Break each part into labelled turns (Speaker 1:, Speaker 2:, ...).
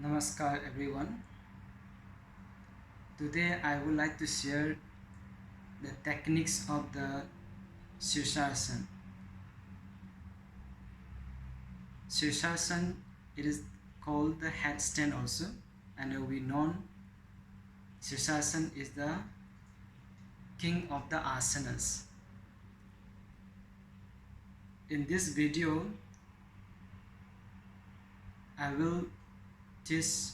Speaker 1: Namaskar everyone. Today I would like to share the techniques of the Sirsasana. Sirsasana, it is called the headstand also, and we know Sirsasana is the king of the asanas. In this video I will teach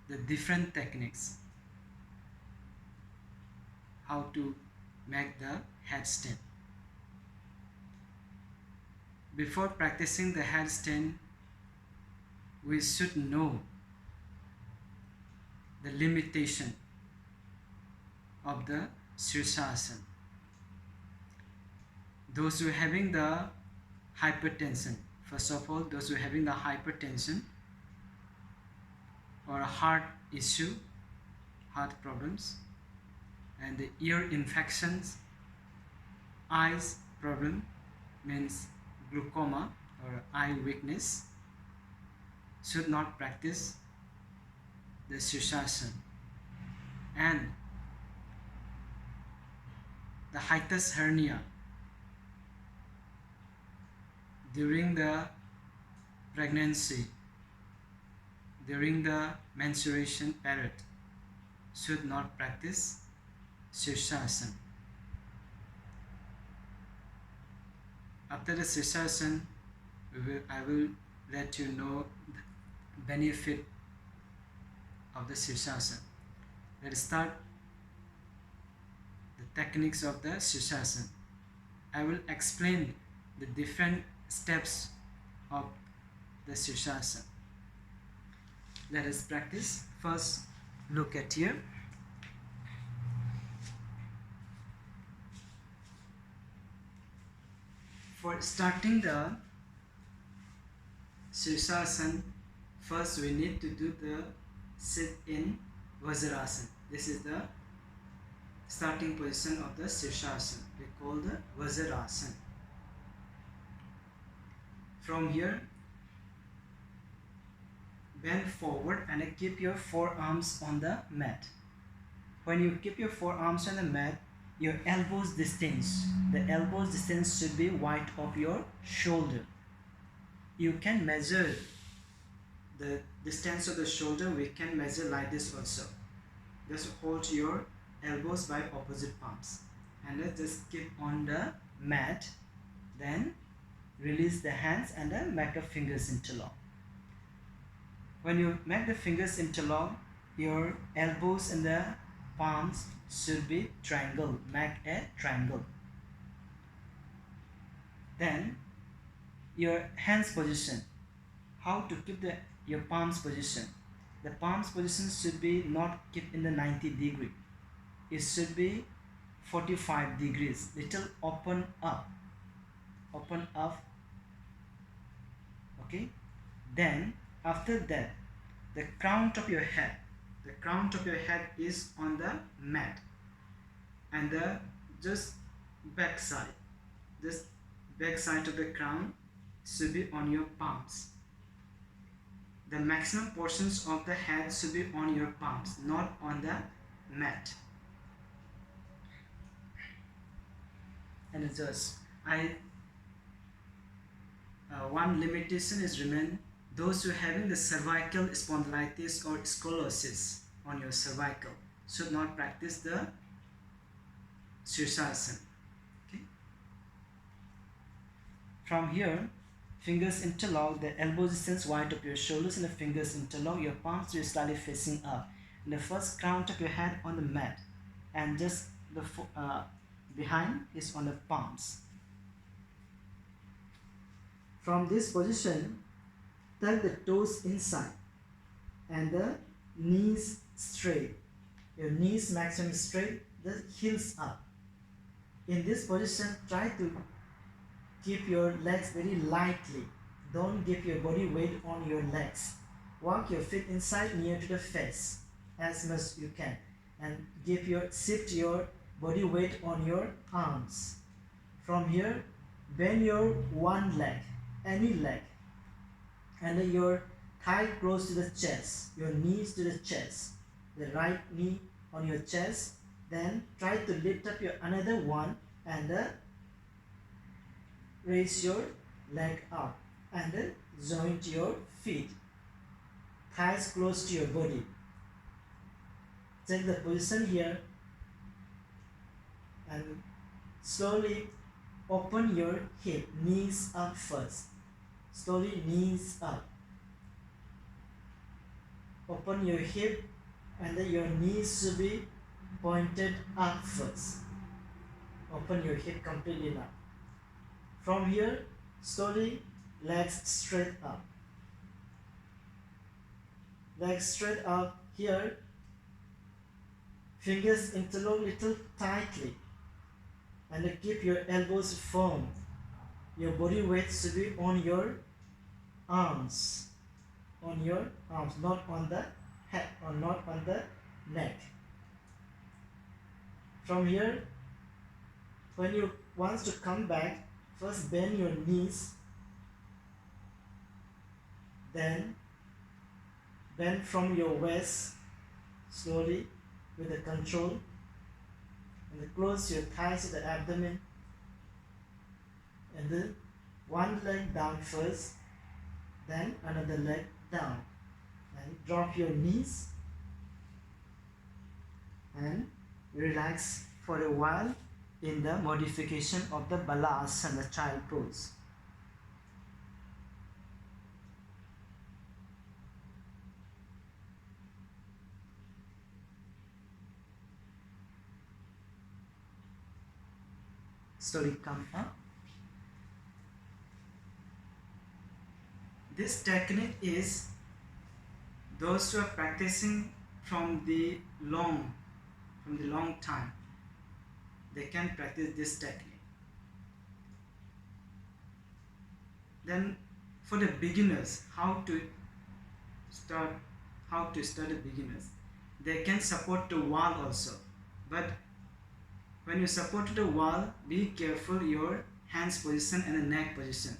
Speaker 1: the different techniques how to make the headstand. Before practicing the headstand, we should know the limitation of the Sirsasana. Those who are having the hypertension, first of all, those who are having the hypertension or a heart issue, heart problems, and the ear infections, eyes problem, means glaucoma or eye weakness, should not practice the Sirsasana. And the hiatus hernia during the pregnancy, during the menstruation period, should not practice Sirsasana. After the Sirsasana, I will let you know the benefit of the Sirsasana. Let's start the techniques of the Sirsasana. I will explain the different steps of the Sirsasana. Let us practice. First, look at here. For starting the Sirsasana, first we need to do the sit in Vajrasana. This is the starting position of the Sirsasana. We call the Vajrasana. From here, bend forward and keep your forearms on the mat. When you keep your forearms on the mat, your elbows distance. The elbows distance should be wide of your shoulder. You can measure the distance of the shoulder. We can measure like this also. Just hold your elbows by opposite palms and let's just keep on the mat. Then release the hands and then make the fingers interlock. When you make the fingers interlock, your elbows and the palms should be triangle. Make a triangle. Then your hands position. How to keep your palms position? The palms position should be not keep in the 90 degree. It should be 45 degrees. Little open up. Open up. Okay. Then after that, the crown of your head. The crown of your head is on the mat, and the just back side. This back side of the crown should be on your palms. The maximum portions of the head should be on your palms, not on the mat. And just one limitation is remain. Those who are having the cervical spondylitis or scoliosis on your cervical should not practice the Sirsasana. Okay. From here, fingers interlock, the elbow distance wide of your shoulders and the fingers interlock, your palms are slightly facing up. And the first crown of your head on the mat and just the behind is on the palms. From this position, tuck the toes inside and the knees straight. Your knees maximum straight, the heels up. In this position, try to keep your legs very lightly. Don't give your body weight on your legs. Walk your feet inside near to the face as much as you can, and shift your body weight on your arms. From here, bend your one leg, any leg, and your thigh close to the chest, your knees to the chest, the right knee on your chest. Then try to lift up your another one and raise your leg up and joint your feet, thighs close to your body. Take the position here and slowly open your hip, knees up first. Slowly knees up. Open your hip and then your knees should be pointed up first. Open your hip completely now. From here, slowly legs straight up. Legs straight up here. Fingers interlock little tightly and keep your elbows firm. Your body weight should be on your arms. On your arms, not on the head or not on the neck. From here, when you want to come back, first bend your knees, then bend from your waist slowly with the control, and close your thighs to the abdomen, and then one leg down first, then another leg down, and drop your knees and relax for a while in the modification of the Balasana, the child pose. Slowly come up. This technique is those who are practicing from the long time, they can practice this technique. Then for the beginners, how to start the beginners, they can support the wall also, but when you support the wall, be careful your hands position and the neck position.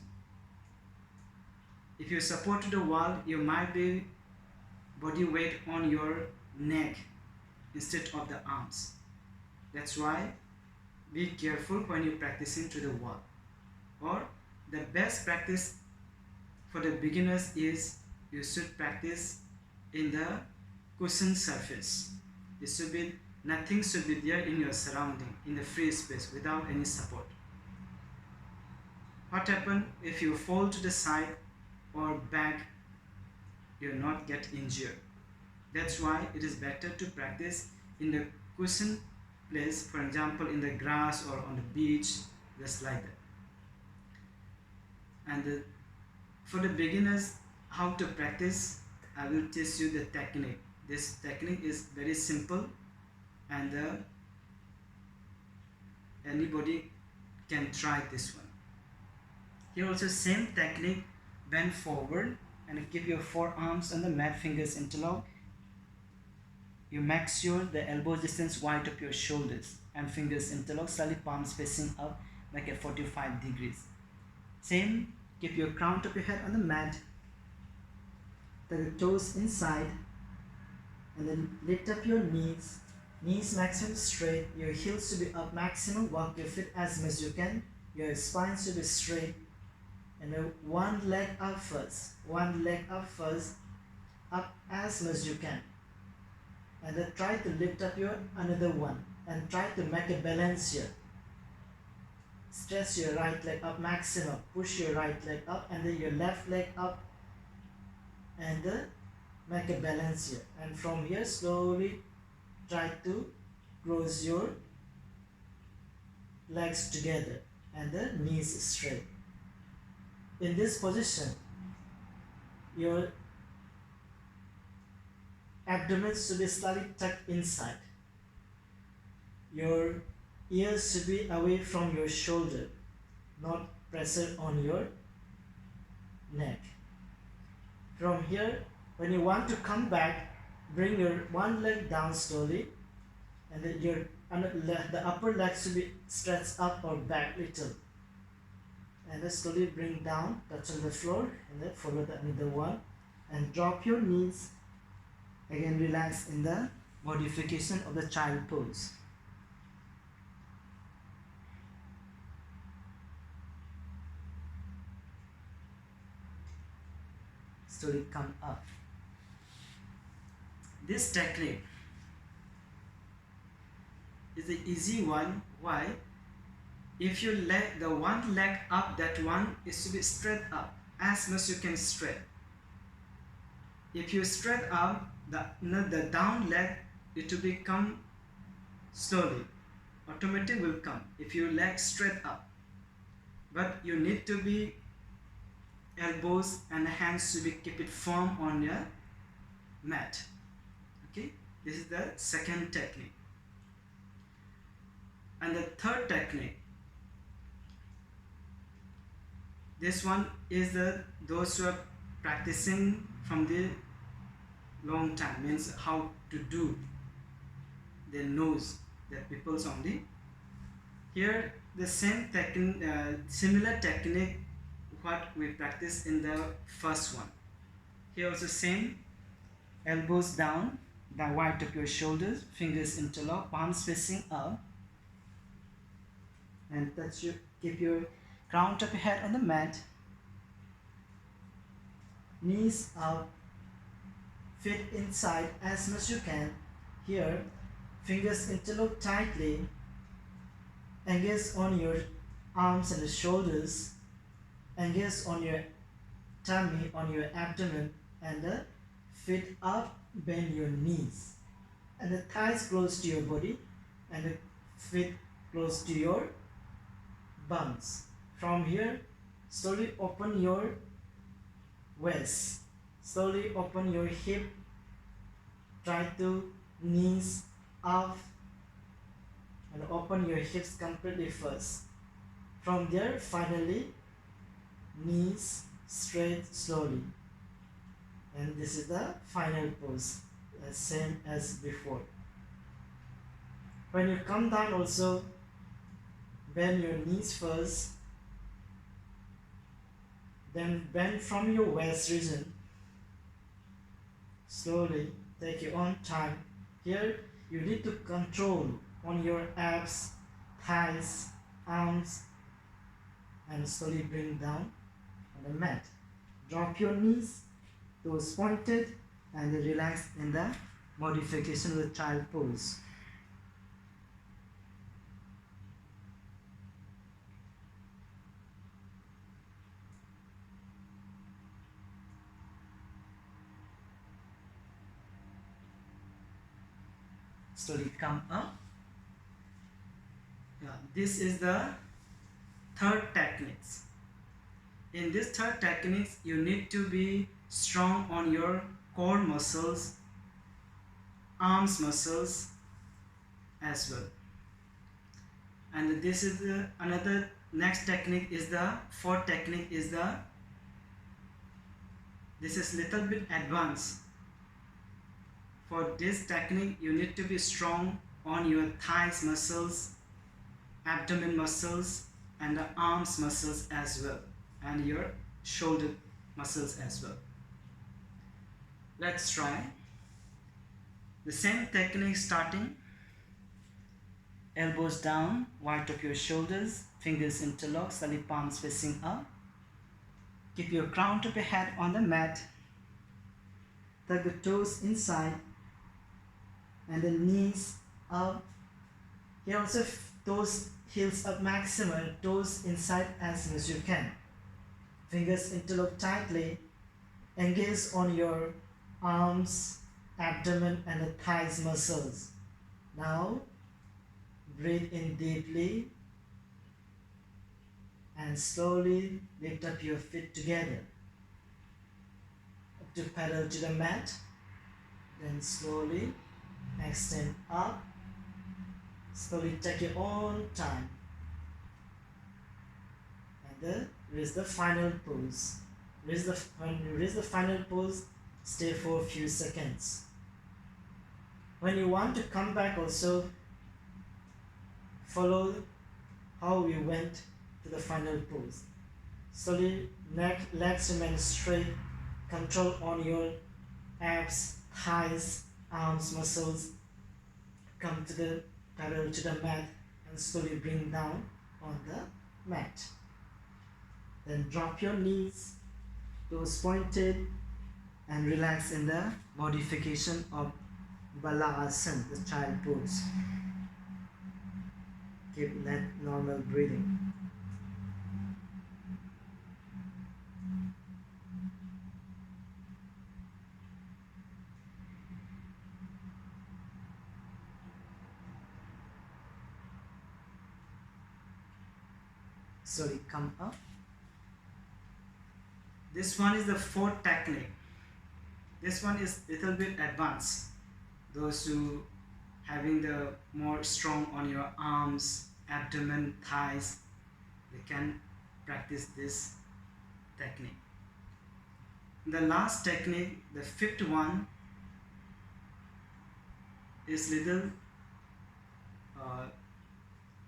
Speaker 1: If you support the wall, you might be body weight on your neck instead of the arms. That's why be careful when you practicing to the wall. Or the best practice for the beginners is you should practice in the cushion surface. It should be nothing should be there in your surrounding, in the free space without any support. What happens if you fall to the side or back, you will not get injured. That's why it is better to practice in the cushion place, for example in the grass or on the beach, just like that. And for the beginners, how to practice, I will teach you the technique. This technique is very simple and anybody can try this one. Here also same technique, bend forward and keep your forearms on the mat, fingers interlock. You make sure the elbow distance wide of your shoulders and fingers interlock, slightly palms facing up, make it 45 degrees. Same, keep your crown of your head on the mat, the toes inside, and then lift up your knees. Knees maximum straight, your heels should be up maximum, walk your feet as much as you can, your spine should be straight, and then one leg up first, up as much as you can, and then try to lift up your another one, and try to make a balance here. Stretch your right leg up maximum, push your right leg up, and then your left leg up, and make a balance here, and from here slowly try to cross your legs together and the knees straight. In this position, your abdomen should be slightly tucked inside. Your ears should be away from your shoulder, not pressure on your neck. From here, when you want to come back, bring your one leg down slowly, and then the upper leg should be stretched up or back little, and then slowly bring down, touch on the floor, and then follow the another one, and drop your knees. Again, relax in the modification of the child pose. Slowly come up. This technique is an easy one. Why? If you let the one leg up, that one is to be straight up as much you can straight. If you straight up, the down leg, it will become slowly, automatically will come if you leg straight up. But you need to be elbows and hands to be keep it firm on your mat. Okay, this is the second technique. And the third technique, this one is those who are practicing from the long time, means how to do, they knows that people's only. Here the same technique, similar technique what we practice in the first one. Here also same, elbows down, the wide of your shoulders, fingers interlock, palms facing up, and touch your, keep your crown of your head on the mat, knees out, feet inside as much you can. Here, fingers interlock tightly, engage on your arms and the shoulders, engage on your tummy, on your abdomen, and the feet up, bend your knees, and the thighs close to your body, and the feet close to your bums. From here, slowly open your waist, slowly open your hip, try to knees up, and open your hips completely first. From there, finally, knees straight slowly. And this is the final pose, same as before. When you come down also, bend your knees first, then bend from your waist region. Slowly, take your own time. Here, you need to control on your abs, thighs, arms, and slowly bring down on the mat. Drop your knees, toes pointed, and relax in the modification of the child pose. Slowly come up. Yeah, this is the third techniques. In this third techniques, you need to be strong on your core muscles, arms muscles as well. And this is another next technique is the fourth technique is this is little bit advanced. For this technique, you need to be strong on your thighs muscles, abdomen muscles, and the arms muscles as well, and your shoulder muscles as well. Let's try the same technique, starting elbows down, wide of your shoulders, fingers interlock, slowly palms facing up. Keep your crown of your head on the mat, tuck the toes inside and the knees up. Here also toes, heels up maximum, toes inside as much as you can. Fingers interlock tightly, engage on your arms, abdomen and the thighs muscles. Now breathe in deeply and slowly lift up your feet together to pedal to the mat. Then slowly extend up, slowly take your own time, and reach the final pose. When you reach the final pose, stay for a few seconds. When you want to come back also, follow how we went to the final pose. Slowly legs remain straight, control on your abs, thighs, arms, muscles. Come to the parallel to the mat and slowly bring down on the mat. Then drop your knees, toes pointed, and relax in the modification of Balasana, the child pose. Keep that normal breathing. Slowly come up. This one is the fourth technique. This one is little bit advanced. Those who having the more strong on your arms, abdomen, thighs, they can practice this technique. The last technique, the fifth one, is little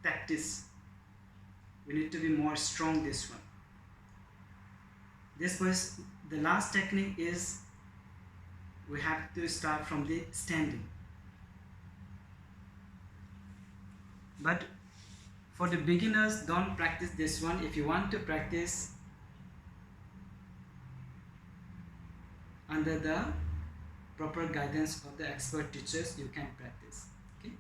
Speaker 1: tactics. We need to be more strong this one. This was the last technique is we have to start from the standing. But for the beginners, don't practice this one. If you want to practice under the proper guidance of the expert teachers, you can practice. Okay?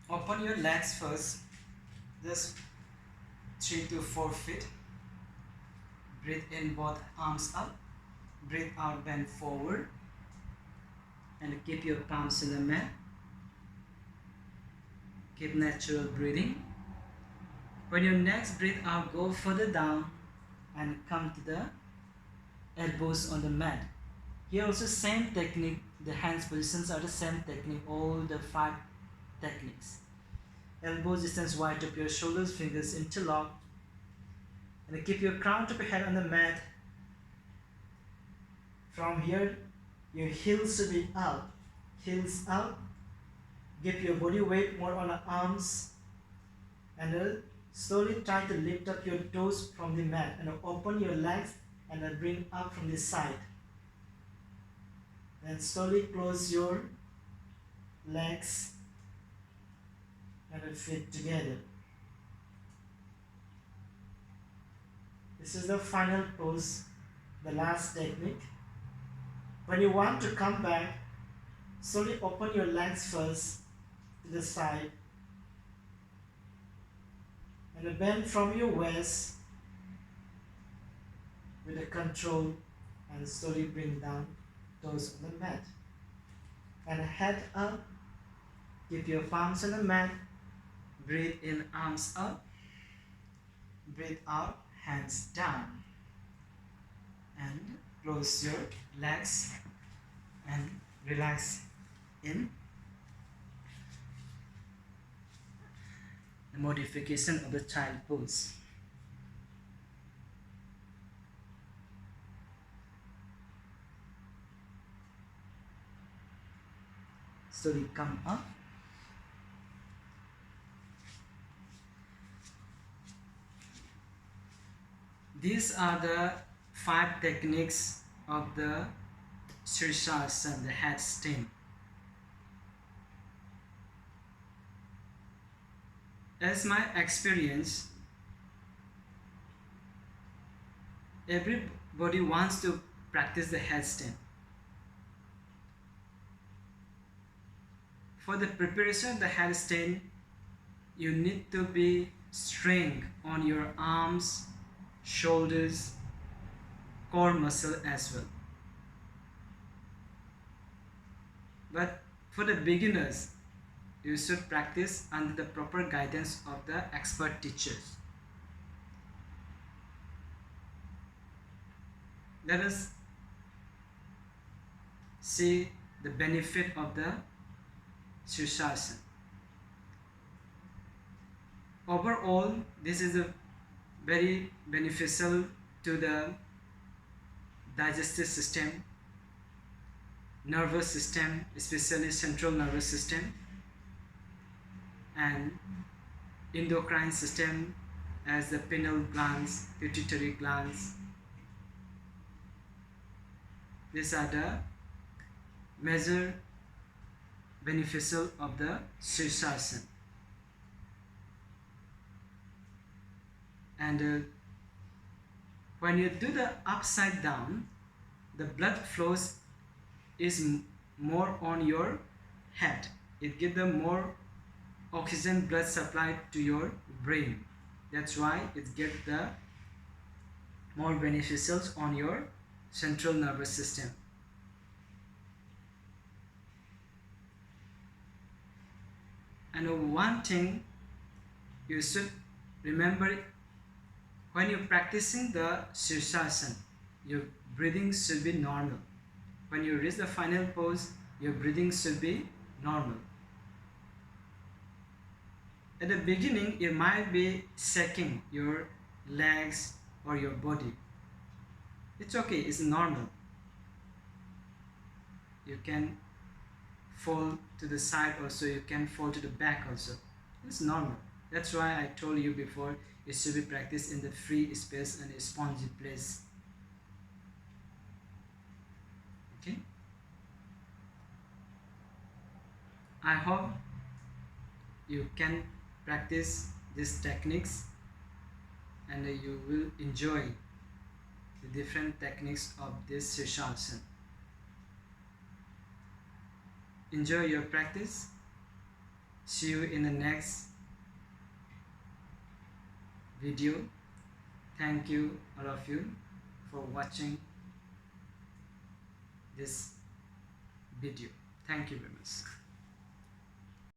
Speaker 1: Open your legs first, just 3 to 4 feet. Breathe in both arms up, breathe out, bend forward, and keep your palms in the mat. Keep natural breathing. When your next breathe out, go further down and come to the elbows on the mat. Here also same technique, the hands positions are the same technique, all the 5 techniques. Elbows distance wide of your shoulders, fingers interlock, and keep your crown of your head on the mat. From here, your heels should be out, heels out. Give your body weight more on the arms, and slowly try to lift up your toes from the mat, and open your legs and bring up from the side. Then slowly close your legs and feet together. This is the final pose, the last technique. When you want to come back, slowly open your legs first to the side and bend from your waist with a control, and slowly bring down toes on the mat. And head up, keep your palms on the mat, breathe in, arms up, breathe out, hands down, and close your legs and relax in the modification of the child pose. Slowly come up. These are the 5 techniques of the Sirsasana, the headstand. As my experience, everybody wants to practice the headstand. For the preparation of the headstand, you need to be strength on your arms, shoulders, core muscle as well. But for the beginners, you should practice under the proper guidance of the expert teachers. Let us see the benefit of the Sirsasana. Overall, this is a very beneficial to the digestive system, nervous system, especially central nervous system, and endocrine system, as the pineal glands, pituitary glands. These are the major beneficial of the Sirsasana. And when you do the upside down, the blood flows is more on your head. It gives the more oxygen blood supply to your brain. That's why it gets the more beneficials on your central nervous system. And one thing you should remember, when you're practicing the Sirsasana, your breathing should be normal. When you reach the final pose, your breathing should be normal. At the beginning, you might be shaking your legs or your body. It's okay, it's normal. You can fall to the side also, you can fall to the back also. It's normal. That's why I told you before, it should be practiced in the free space and a spongy place. Okay? I hope you can practice these techniques and you will enjoy the different techniques of this Sirsasana. Enjoy your practice. See you in the next video. Thank you all of you for watching this video. Thank you very much.